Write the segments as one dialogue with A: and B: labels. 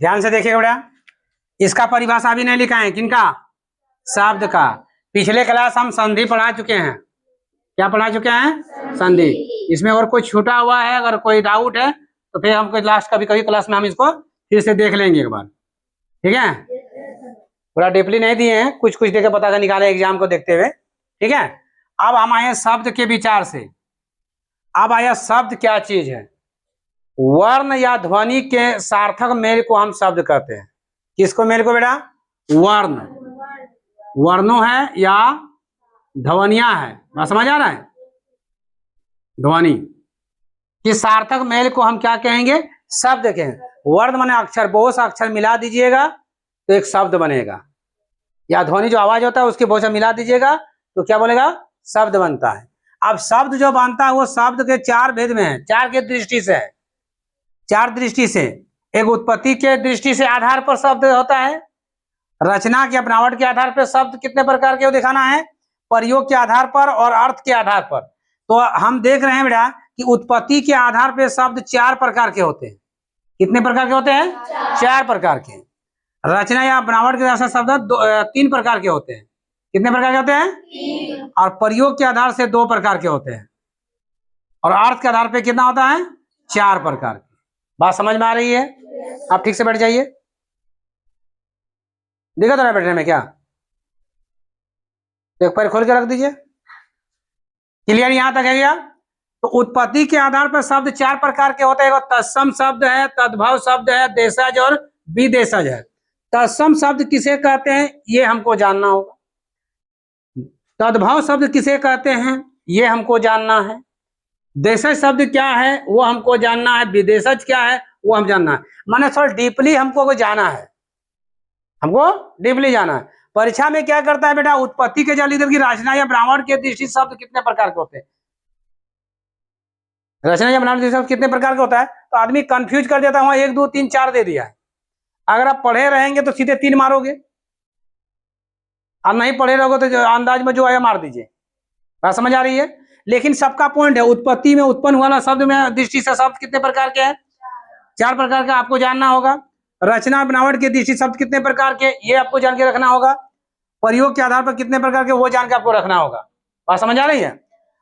A: ध्यान से देखिए बेटा, इसका परिभाषा भी नहीं लिखा है, किनका? शब्द का। पिछले क्लास हम संधि पढ़ा चुके हैं। क्या पढ़ा चुके हैं? संधि। इसमें और कोई छूटा हुआ है, अगर कोई डाउट है तो फिर हमको लास्ट कभी कभी क्लास में हम इसको फिर से देख लेंगे एक बार, ठीक है? पूरा डीपली नहीं दिए हैं, कुछ कुछ देकर पता कर निकाले एग्जाम को देखते हुए, ठीक है? अब हम आए शब्द के विचार से। अब आया शब्द क्या चीज है? वर्ण या ध्वनि के सार्थक मेल को हम शब्द कहते हैं। किसको मेल को बेटा? वर्ण। वर्णों है या ध्वनियां है, बात समझ आ रहा है? ध्वनि कि सार्थक मेल को हम क्या कहेंगे? शब्द कहेंगे। वर्ण माने अक्षर, बहुत सा अक्षर मिला दीजिएगा तो एक शब्द बनेगा, या ध्वनि जो आवाज होता है उसके बहुत सा मिला दीजिएगा तो क्या बोलेगा? शब्द बनता है। अब शब्द जो बनता है वो शब्द के चार भेद में है, चार के दृष्टि से है, चार दृष्टि से। एक उत्पत्ति के दृष्टि से आधार पर शब्द होता है, रचना के बनावट के आधार पर शब्द कितने प्रकार के दिखाना है, प्रयोग के आधार पर और अर्थ के आधार पर। तो हम देख रहे हैं बेटा कि उत्पत्ति के आधार पर शब्द चार प्रकार के होते हैं। कितने प्रकार के होते हैं? चार प्रकार के। रचना या बनावट के आधार से शब्द तीन प्रकार के होते हैं। कितने प्रकार के होते हैं? और प्रयोग के आधार से दो प्रकार के होते हैं, और अर्थ के आधार पे कितना होता है? चार प्रकार के। बात समझ में आ रही है? आप ठीक से बैठ जाइए। दिखा तो रहा बैठने में क्या? एक पैर खोल के रख दीजिए। क्लियर यहां तक है क्या? तो उत्पत्ति के आधार पर शब्द चार प्रकार के होते हैं। तत्सम शब्द है, तद्भव शब्द है, देशज और विदेशज है। तत्सम शब्द किसे कहते हैं ये हमको जानना होगा। तद्भव शब्द किसे कहते हैं ये हमको जानना है। देशज शब्द क्या है वो हमको जानना है। विदेशज क्या है वो हम जानना है। माने थोड़ा डीपली हमको जाना है, हमको डीपली जाना है। परीक्षा में क्या करता है बेटा? उत्पत्ति के जल की रचना या बनावट के दृष्टि शब्द कितने प्रकार के होते हैं? रचना या बनावट शब्द कितने प्रकार का होता है? तो आदमी कंफ्यूज कर देता है, वहां 1 2 3 4 दे दिया है। अगर आप पढ़े रहेंगे तो सीधे 3 मारोगे, और नहीं पढ़े रहोगे तो अंदाज में जो आया मार दीजिए। बात समझ आ रही है? लेकिन सबका पॉइंट है, उत्पत्ति में उत्पन्न हुआ शब्द में दृष्टि से शब्द कितने प्रकार के हैं? चार प्रकार का आपको जानना होगा। रचना बनावट के दृष्टि शब्द कितने प्रकार के ये आपको जान के रखना होगा। प्रयोग के आधार पर कितने प्रकार के वो जान के आपको रखना होगा। बात समझ आ रही है?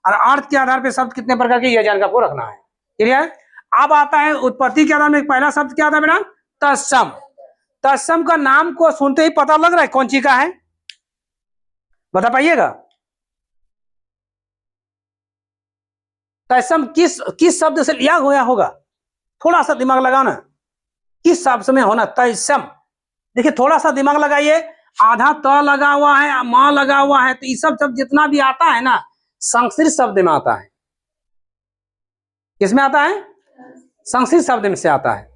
A: और अर्थ के आधार पर शब्द कितने प्रकार के ये जान के आपको रखना है। क्लियर? अब आता है उत्पत्ति के आधार में पहला शब्द क्या था बेटा? तत्सम। तत्सम का नाम को सुनते ही पता लग रहा है कौन सी का है? बता पाइएगा? तत्सम किस शब्द से लिया हुआ होगा? थोड़ा सा दिमाग लगाओ ना, किस शब्द में होना? तत्सम। देखिए थोड़ा सा दिमाग लगाइए। आधा त लगा हुआ है, मां लगा हुआ है, तो ये सब शब्द जितना भी आता है ना संस्कृत शब्द में आता है। किसमें आता है? संस्कृत शब्द में से आता है।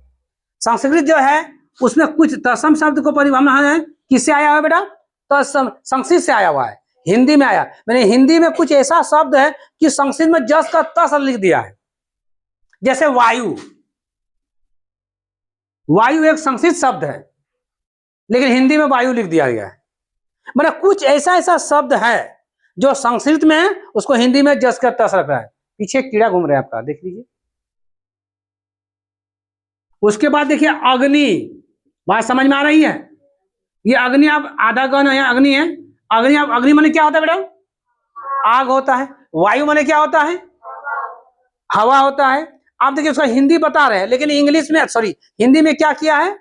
A: संस्कृत जो है उसमें कुछ तत्सम शब्द को परिभाषा है किससे आया हुआ बेटा? तत्सम संस्कृत से आया हुआ है। हिंदी में आया, मैंने हिंदी में कुछ ऐसा शब्द है कि संस्कृत में जस का तस लिख दिया है। जैसे वायु, वायु एक संस्कृत शब्द है लेकिन हिंदी में वायु लिख दिया गया है। मतलब कुछ ऐसा शब्द है जो संस्कृत में है उसको हिंदी में जस का तस रख रहा है। पीछे कीड़ा घूम रहा है आपका, देख लीजिए। उसके बाद देखिए अग्नि। बात समझ में आ रही है? ये अग्नि आप आधा गण है, अग्नि है। अग्नि आप अग्नि माने क्या होता है बेटा? आग होता है। वायु माने क्या होता है? हवा होता है। आप देखिए उसका हिंदी बता रहे हैं लेकिन इंग्लिश में हिंदी में क्या किया है?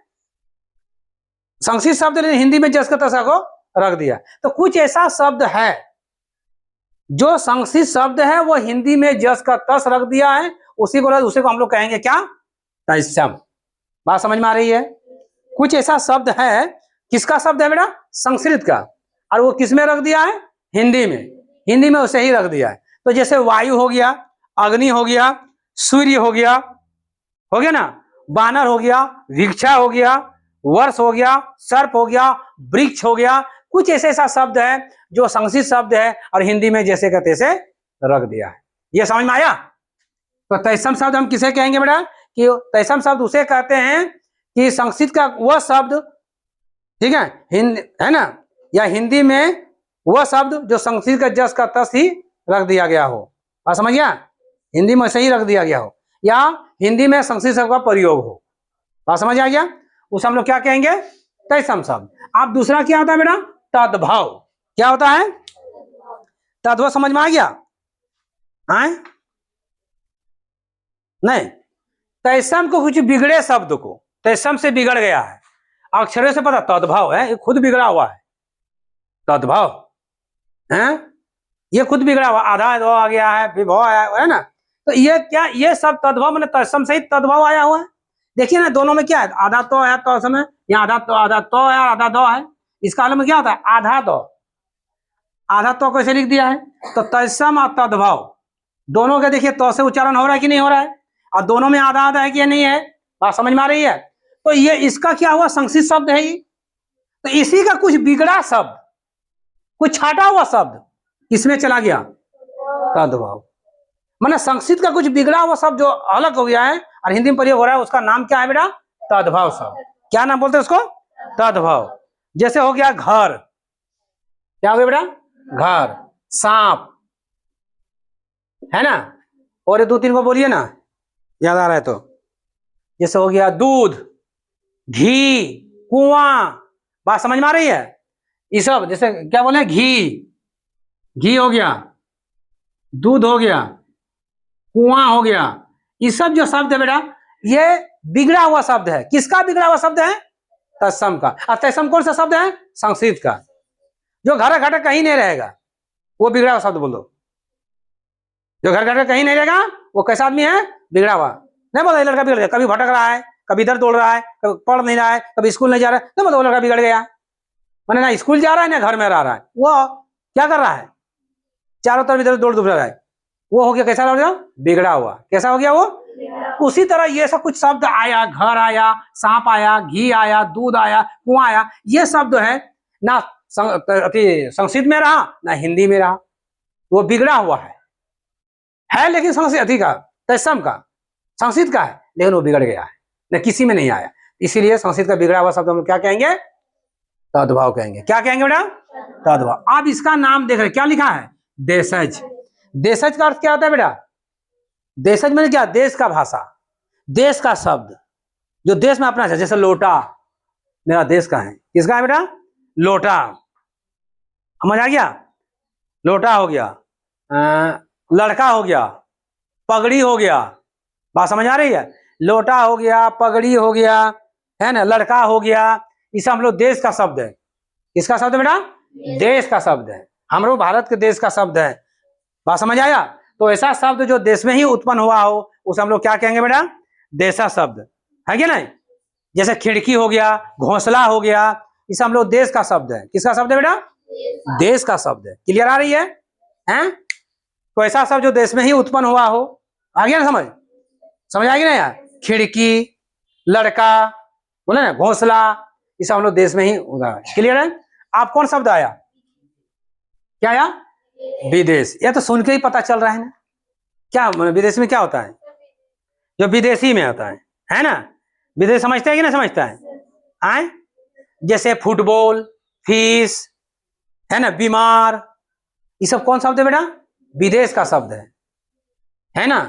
A: संस्कृत शब्द ने हिंदी में जस का तस को रख दिया। तो कुछ ऐसा शब्द है जो संस्कृत शब्द है वो हिंदी में जस का तस रख दिया है, उसी को हम लोग कहेंगे क्या? तत्सम। बात समझ में आ रही है? कुछ ऐसा शब्द है, किसका शब्द है बेटा? संस्कृत का, और वो किस में रख दिया है? हिंदी में। हिंदी में उसे ही रख दिया है। तो जैसे वायु हो गया, अग्नि हो गया, सूर्य हो गया ना, बानर हो गया, भिक्षा हो गया, वर्ष हो गया, सर्प हो गया, वृक्ष हो गया। कुछ ऐसा शब्द है जो संस्कृत शब्द है और हिंदी में जैसे का तैसे रख दिया है। ये समझ में आया? तो तत्सम शब्द हम किसे कहेंगे बेटा? कि तत्सम शब्द उसे कहते हैं कि संस्कृत का वह शब्द, ठीक है, है ना, या हिंदी में वह शब्द जो संस्कृत का जस का तस ही रख दिया गया हो। बात समझ गया? हिंदी में सही रख दिया गया हो या हिंदी में संस्कृत शब्द का प्रयोग हो। बात समझ आ गया? उसे हम लोग क्या कहेंगे? तत्सम शब्द। अब दूसरा क्या होता है बेटा? तद्भव। क्या होता है? तद्भव। समझ में आ गया? आए? नहीं, तैसम को कुछ बिगड़े शब्द को तैसम से बिगड़ गया है, अक्षरों से पता तद्भव है, ये खुद बिगड़ा हुआ है। तद्भव है, ये खुद बिगड़ा हुआ, आधा दो आ गया है, विभव आया है ना। तो ये क्या, ये सब तद्भव मैंने तत्सम से ही तद्भव आया हुआ है। देखिए ना, दोनों में क्या है? आधा तो है तो समय, यहाँ आधा तो है, आधा दो है। इस काल में क्या होता है? आधा दो। आधा तो कैसे लिख दिया है? तो तत्सम और तद्भव दोनों के देखिए तो से उच्चारण हो रहा है कि नहीं हो रहा है, और दोनों में आधा आधा है कि नहीं है। बात समझ में आ रही है? तो ये इसका क्या हुआ? संस्कृत शब्द है ये। तो इसी का कुछ बिगड़ा शब्द, कुछ छाटा हुआ शब्द किसमें चला गया? तद्भव। माने संस्कृत का कुछ बिगड़ा हुआ शब्द जो अलग हो गया है और हिंदी में प्रयोग हो रहा है, उसका नाम क्या है बेटा? तद्भव शब्द। क्या नाम बोलते हैं उसको? तद्भव। जैसे हो गया घर, क्या हो गया बेटा? घर। सांप है ना, और ये दो तीन को बोलिए ना, याद आ रहा है तो। जैसे हो गया दूध, घी, कुआं। बात समझ में आ रही है? ये सब जैसे क्या बोले? घी, घी हो गया, दूध हो गया, कुआं हो गया। ये सब जो शब्द है बेटा, ये बिगड़ा हुआ शब्द है। किसका बिगड़ा हुआ शब्द है? तत्सम का। और तत्सम कौन सा शब्द है? संस्कृत का। जो घर घटा कहीं नहीं रहेगा वो बिगड़ा हुआ शब्द बोलो। जो घर घटा कहीं नहीं रहेगा वो कैसा आदमी है? बिगड़ा हुआ। नहीं बोला लड़का बिगड़ गया, कभी भटक रहा है, कभी इधर दौड़ रहा है, कभी पढ़ नहीं रहा है, कभी स्कूल नहीं जा रहा है, नहीं बोला वो लड़का बिगड़ गया। मैंने ना स्कूल जा रहा है ना घर में रह रहा है, वो क्या कर रहा है? चारों तरफ इधर दौड़ रहा है, वो हो गया कैसा हो गया? बिगड़ा हुआ। कैसा हो गया वो? उसी तरह ये सब कुछ शब्द आया, घर आया, सांप आया, घी आया, दूध आया, कुआं आया, ये शब्द है ना संस्कृत में रहा ना हिंदी में रहा, वो बिगड़ा हुआ है लेकिन संस्कृत का तत्सम का संस्कृत का है, लेकिन वो बिगड़ गया है, न किसी में नहीं आया। इसीलिए संस्कृत का बिगड़ा हुआ शब्द हम क्या कहेंगे? तद्भव कहेंगे। क्या कहेंगे बेटा? तद्भव। अब इसका नाम देख रहे क्या लिखा है? देशज। देशज का अर्थ क्या होता है बेटा? देशज में क्या? देश का भाषा, देश का शब्द जो देश में अपना है। जैसे लोटा मेरा देश का है, किसका है बेटा? लोटा। समझ आ गया? लोटा हो गया, लड़का हो गया, पगड़ी हो गया। बात समझ आ रही है? लोटा हो गया, पगड़ी हो गया, है ना, लड़का हो गया, ये सब हम लोग देश का शब्द है। किसका शब्द है बेटा? देश का शब्द है, हम लोग भारत के देश का शब्द है। बात समझ आया? तो ऐसा शब्द जो देश में ही उत्पन्न हुआ हो उसे हम लोग क्या कहेंगे बेटा? देशा शब्द है कि नहीं? जैसे खिड़की हो गया, घोंसला हो गया, ये सब हम लोग देश का शब्द है। किसका शब्द है बेटा? देश का शब्द है। क्लियर आ रही है? हैं? तो ऐसा शब्द जो देश में ही उत्पन्न हुआ हो, आ गया ना समझ? समझ आ गई ना यार? खिड़की, लड़का, बोले ना, घोंसला, ये सब हम लोग देश में ही होगा। क्लियर है? आप कौन शब्द आया? क्या आया? विदेश। यह तो सुन के ही पता चल रहा है ना, क्या विदेश में क्या होता है? जो विदेशी में होता है ना? विदेश समझता है कि नहीं समझता है? आए? जैसे फुटबॉल, फीस, है ना, बीमार, ये सब कौन शब्द है बेटा? विदेश का शब्द है ना?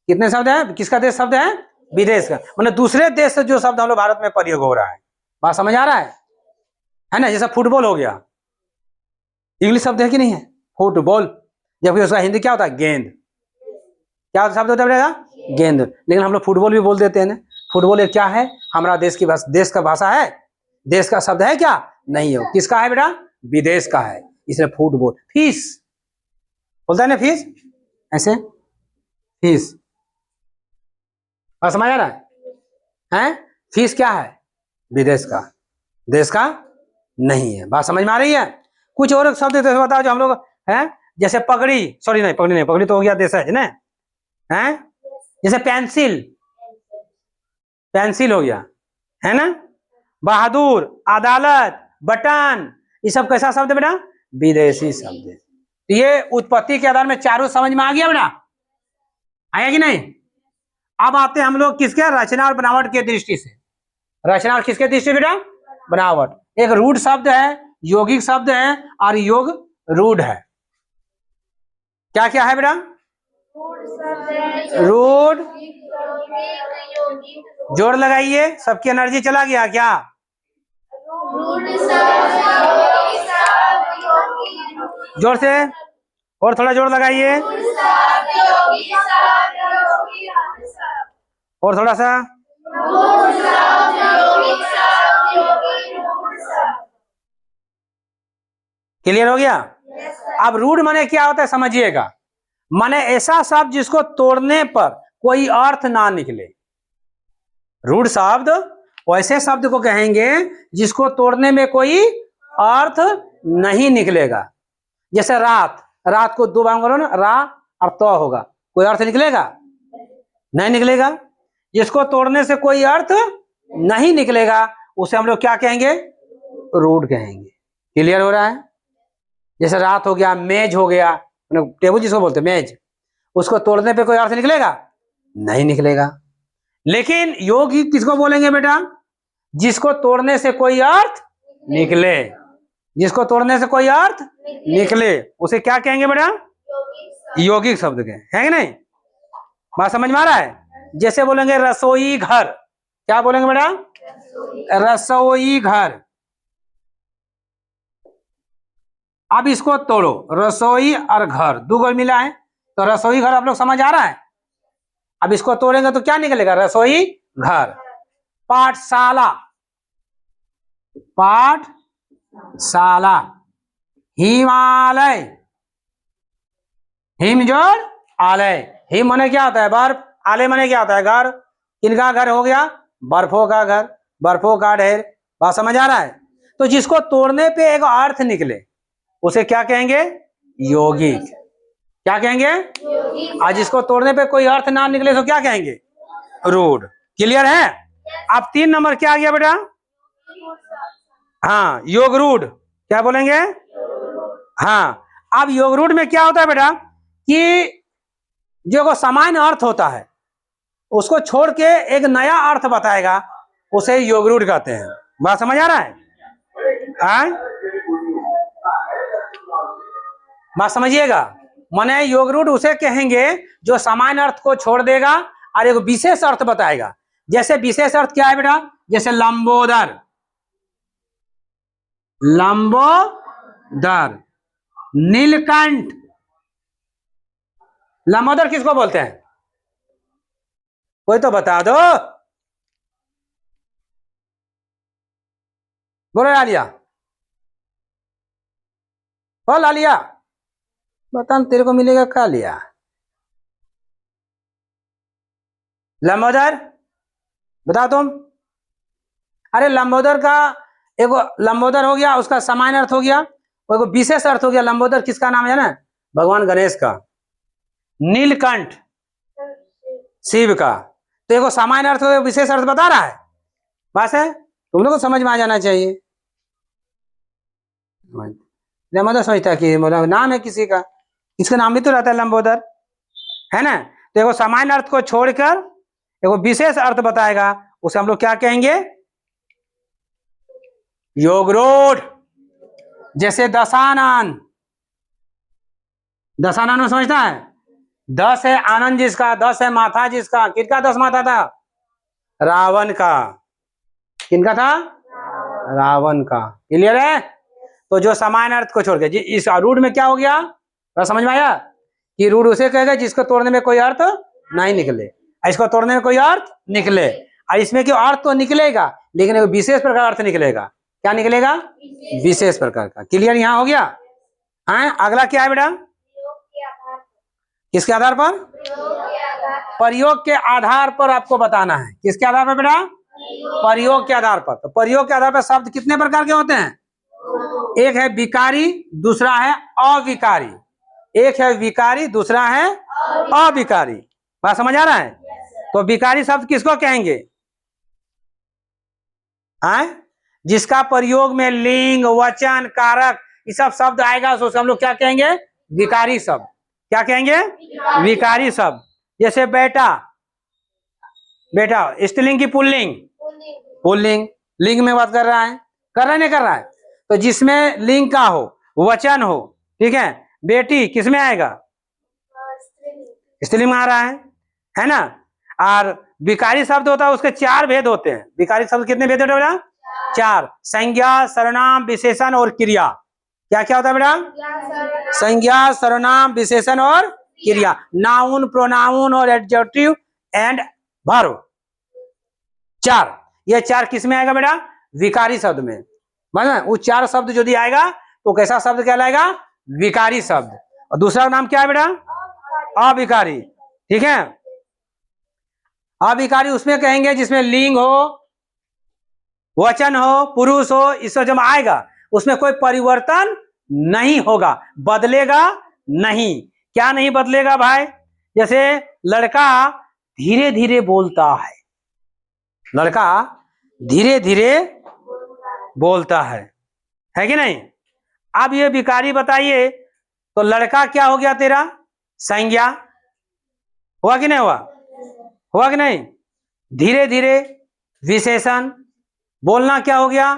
A: कितने शब्द है? किसका देश शब्द है? विदेश का। मतलब दूसरे देश से जो शब्द हम लोग भारत में प्रयोग हो रहा है। बात समझ आ रहा है ना? जैसा फुटबॉल हो गया, इंग्लिश शब्द है कि नहीं है? फुटबॉल, जबकि उसका हिंदी क्या होता है? गेंद। क्या शब्द होता है? गेंद। लेकिन हम लोग फुटबॉल भी बोल देते हैं ना। फुटबॉल एक क्या है? हमारा देश की भाषा, देश का भाषा है, देश का शब्द है क्या? नहीं हो। किसका है बेटा? विदेश का है, इसलिए फुटबॉल। फीस बोलता है ना, फीस, ऐसे फीस। समझ आ रहा है? फीस क्या है? विदेश का, देश का नहीं है। बात समझ में आ रही है? कुछ और शब्द बताओ जो हम लोग हैं। जैसे पगड़ी, सॉरी नहीं, पगड़ी नहीं, पगड़ी तो हो गया देश है ना। हैं? जैसे पेंसिल, पेंसिल हो गया, है ना। बहादुर, अदालत, बटन, ये सब कैसा शब्द है बेटा? विदेशी शब्द है। तो ये उत्पत्ति के आधार में चारों समझ में आ गया बेटा? आया कि नहीं? अब आते हैं हम लोग किसके? रचना और बनावट के दृष्टि से। रचना और किसके दृष्टि बेटा? बनावट। एक रूढ़ शब्द है, यौगिक शब्द है, और योग रूढ़ है। क्या क्या है बेटा? रूढ़, जोर लगाइए, सबकी एनर्जी चला गया क्या? जोर से और थोड़ा जोर लगाइए, और थोड़ा सा। क्लियर हो गया? अब रूढ़ माने क्या होता है समझिएगा। माने ऐसा शब्द जिसको तोड़ने पर कोई अर्थ ना निकले। रूढ़ शब्द वैसे शब्द को कहेंगे जिसको तोड़ने में कोई अर्थ नहीं निकलेगा। जैसे रात, रात को दो बार बोलो ना, रा और तो होगा, कोई अर्थ निकलेगा? नहीं निकलेगा। जिसको तोड़ने से कोई अर्थ नहीं निकलेगा उसे हम लोग क्या कहेंगे? रूढ़ कहेंगे। क्लियर हो रहा है? जैसे रात हो गया, मेज हो गया, टेबल जिसको बोलते हैं मेज, उसको तोड़ने पे कोई अर्थ निकलेगा? नहीं निकलेगा। लेकिन योगी किसको बोलेंगे बेटा? जिसको तोड़ने से कोई अर्थ निकले। जिसको तोड़ने से कोई अर्थ निकले उसे क्या कहेंगे बेटा? यौगिक शब्द के, है कि नहीं? बात समझ में आ रहा है? जैसे बोलेंगे रसोई घर, क्या बोलेंगे बेटा? रसोई घर। अब इसको तोड़ो, रसोई और घर दो गो मिला है, तो रसोई घर आप लोग समझ आ रहा है? अब इसको तोड़ेंगे तो क्या निकलेगा? रसोई घर। पाठशाला, पाठशाला। हिमालय, हिम जोड़ आलय। हिम माने क्या होता है? बर्फ। आलय माने क्या होता है? घर। किनका घर हो गया? बर्फों का घर, बर्फों का ढेर। बात समझ आ रहा है? तो जिसको तोड़ने पे एक अर्थ निकले उसे क्या कहेंगे? यौगिक। क्या कहेंगे? आज जिसको तोड़ने पे कोई अर्थ ना निकले तो क्या कहेंगे? रूढ़। क्लियर है? अब 3 नंबर क्या आ गया बेटा? हाँ, योग रूढ़। क्या बोलेंगे? हाँ। अब योग रूढ़ में क्या होता है बेटा कि जो सामान्य अर्थ होता है उसको छोड़ के एक नया अर्थ बताएगा, उसे योग रूढ़ कहते हैं। बात समझ आ रहा है? बात समझिएगा। माने योग रूढ़ उसे कहेंगे जो सामान्य अर्थ को छोड़ देगा और एक विशेष अर्थ बताएगा। जैसे विशेष अर्थ क्या है बेटा? जैसे लंबोदर, लंबोदर। नीलकंठ, लंबोदर किसको बोलते हैं? कोई तो बता दो। बोलो लालिया, बोल लालिया, बता तेरे को मिलेगा क्या लिया? लंबोदर बताओ तुम। अरे लंबोदर का एक लंबोदर हो गया, उसका सामान्य अर्थ हो गया, और विशेष अर्थ हो गया। लंबोदर किसका नाम है ना? भगवान गणेश का। नीलकंठ शिव का। तो एक सामान्य अर्थ हो, विशेष अर्थ बता रहा है। बस है, तुम लोग को समझ में आ जाना चाहिए। लंबोदर सोचता कि नाम है किसी का, इसका नाम भी तो रहता है लंबोदर, है ना? तो एक सामान्य अर्थ को छोड़कर एक विशेष अर्थ बताएगा, उसे हम लोग क्या कहेंगे? योग रूढ़। जैसे दशानन, दशानन समझता है? 10 है आनंद जिसका, 10 है माथा जिसका। किसका 10 माथा था? रावण का। किनका था? रावण का। क्लियर है? तो जो सामान्य अर्थ को छोड़ के इस रूढ़ में क्या हो गया? तो समझ में आया कि रूढ़ उसे कहेगा जिसको तोड़ने में कोई अर्थ नहीं निकले, इसको तोड़ने में कोई अर्थ निकले। और इसमें क्यों अर्थ तो निकलेगा, लेकिन एक विशेष प्रकार अर्थ निकलेगा। क्या निकलेगा? विशेष प्रकार का। क्लियर यहाँ हो गया? हाँ, अगला क्या है बेटा? किसके आधार पर? प्रयोग के आधार पर आपको बताना है। किसके आधार पर बेटा? प्रयोग के आधार पर। तो प्रयोग के आधार पर शब्द कितने प्रकार के होते हैं? एक है विकारी, दूसरा है अविकारी। एक है विकारी, दूसरा है अविकारी। बात समझ आ रहा है? तो विकारी शब्द किसको कहेंगे? जिसका प्रयोग में लिंग, वचन, कारक ये सब शब्द आएगा, तो हम लोग क्या कहेंगे? विकारी शब्द। क्या कहेंगे? विकारी शब्द। जैसे बेटा, बेटा स्त्रीलिंग की पुल्लिंग? पुल्लिंग। लिंग में बात कर रहा है, कर रहा है नहीं कर रहा है? तो जिसमें लिंग का हो, वचन हो, ठीक है। बेटी किसमें आएगा? स्त्रीलिंग में आ रहा है ना? और विकारी शब्द होता है उसके 4 भेद होते हैं। विकारी शब्द कितने भेद होते हैं बेटा? 4। संज्ञा, सर्वनाम, विशेषण और क्रिया। क्या क्या होता है बेटा? संज्ञा, सर्वनाम, विशेषण और क्रिया। नाउन, प्रोनाउन और एडजेक्टिव एंड वर्ब। 4। ये 4 किस में आएगा बेटा? विकारी शब्द में। मतलब वो 4 शब्द यदि आएगा तो कैसा शब्द कहलाएगा? विकारी शब्द। और दूसरा नाम क्या है बेटा? अविकारी। ठीक है, अविकारी उसमें कहेंगे जिसमें लिंग हो, वचन हो, पुरुष हो, इससे जब आएगा उसमें कोई परिवर्तन नहीं होगा, बदलेगा नहीं। क्या नहीं बदलेगा भाई? जैसे लड़का धीरे धीरे बोलता है, लड़का धीरे धीरे बोलता है कि नहीं? अब ये विकारी बताइए, तो लड़का क्या हो गया तेरा? संज्ञा। हुआ कि नहीं हुआ? हुआ कि नहीं? धीरे धीरे विशेषण। बोलना क्या हो गया?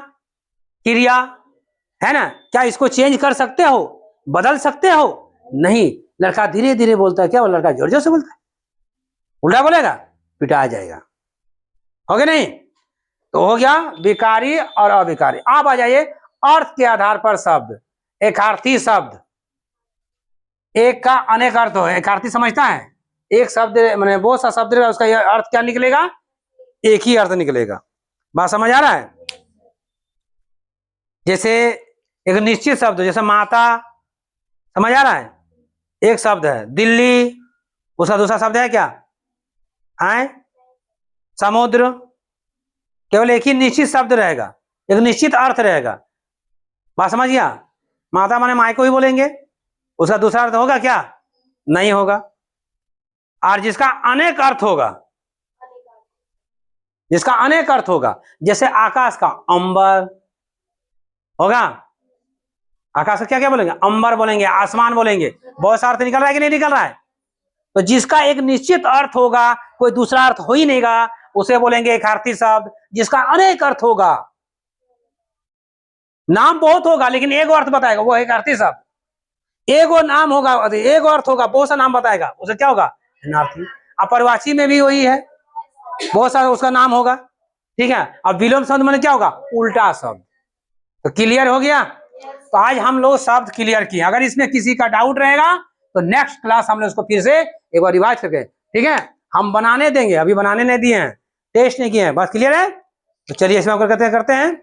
A: क्रिया, है ना? क्या इसको चेंज कर सकते हो, बदल सकते हो? नहीं। लड़का धीरे धीरे बोलता है, क्या वो लड़का जोर जोर से बोलता है? उल्टा बोलेगा, पिटा जाएगा। हो गया नहीं? तो हो गया विकारी और अविकारी। आप आ जाइए अर्थ के आधार पर शब्द। एकार्थी शब्द, एक का अनेक अर्थ हो। एकार्थी समझता है? एक शब्द मैंने बहुत सा शब्द रहेगा, उसका अर्थ क्या निकलेगा? एक ही अर्थ निकलेगा। बात समझ आ रहा है? जैसे एक निश्चित शब्द, जैसे माता, समझ आ रहा है? एक शब्द है। दिल्ली, उसका दूसरा शब्द है क्या? आए समुद्र। केवल एक ही निश्चित शब्द रहेगा, एक निश्चित अर्थ रहेगा। बात समझ गया? माता माने माई को ही बोलेंगे, उसका दूसरा अर्थ होगा क्या? नहीं होगा। और जिसका अनेक अर्थ होगा, जिसका अनेक अर्थ होगा, जैसे आकाश का अंबर होगा। आकाश का क्या क्या बोलेंगे? अंबर बोलेंगे, आसमान बोलेंगे। बहुत सा अर्थ निकल रहा है कि नहीं निकल रहा है? तो जिसका एक निश्चित अर्थ होगा, कोई दूसरा अर्थ हो ही नहींगा, उसे बोलेंगे एकार्थी शब्द। जिसका अनेक अर्थ होगा, नाम बहुत होगा लेकिन एक अर्थ बताएगा, वो एकार्थी शब्द। एक और नाम होगा, एक अर्थ होगा, बहुत सा नाम बताएगा, उसे क्या होगा? अनार्थी। अपरवाची में भी वही है, बहुत सारा उसका नाम होगा। ठीक है। अब विलोम शब्द में क्या होगा? उल्टा शब्द। तो क्लियर हो गया? तो आज हम लोग शब्द क्लियर किए। अगर इसमें किसी का डाउट रहेगा तो नेक्स्ट क्लास हम लोग उसको फिर से एक बार रिवाइज करके, ठीक है, हम बनाने देंगे। अभी बनाने नहीं दिए हैं, टेस्ट नहीं किए हैं। बस क्लियर है? तो चलिए इसमें करते हैं।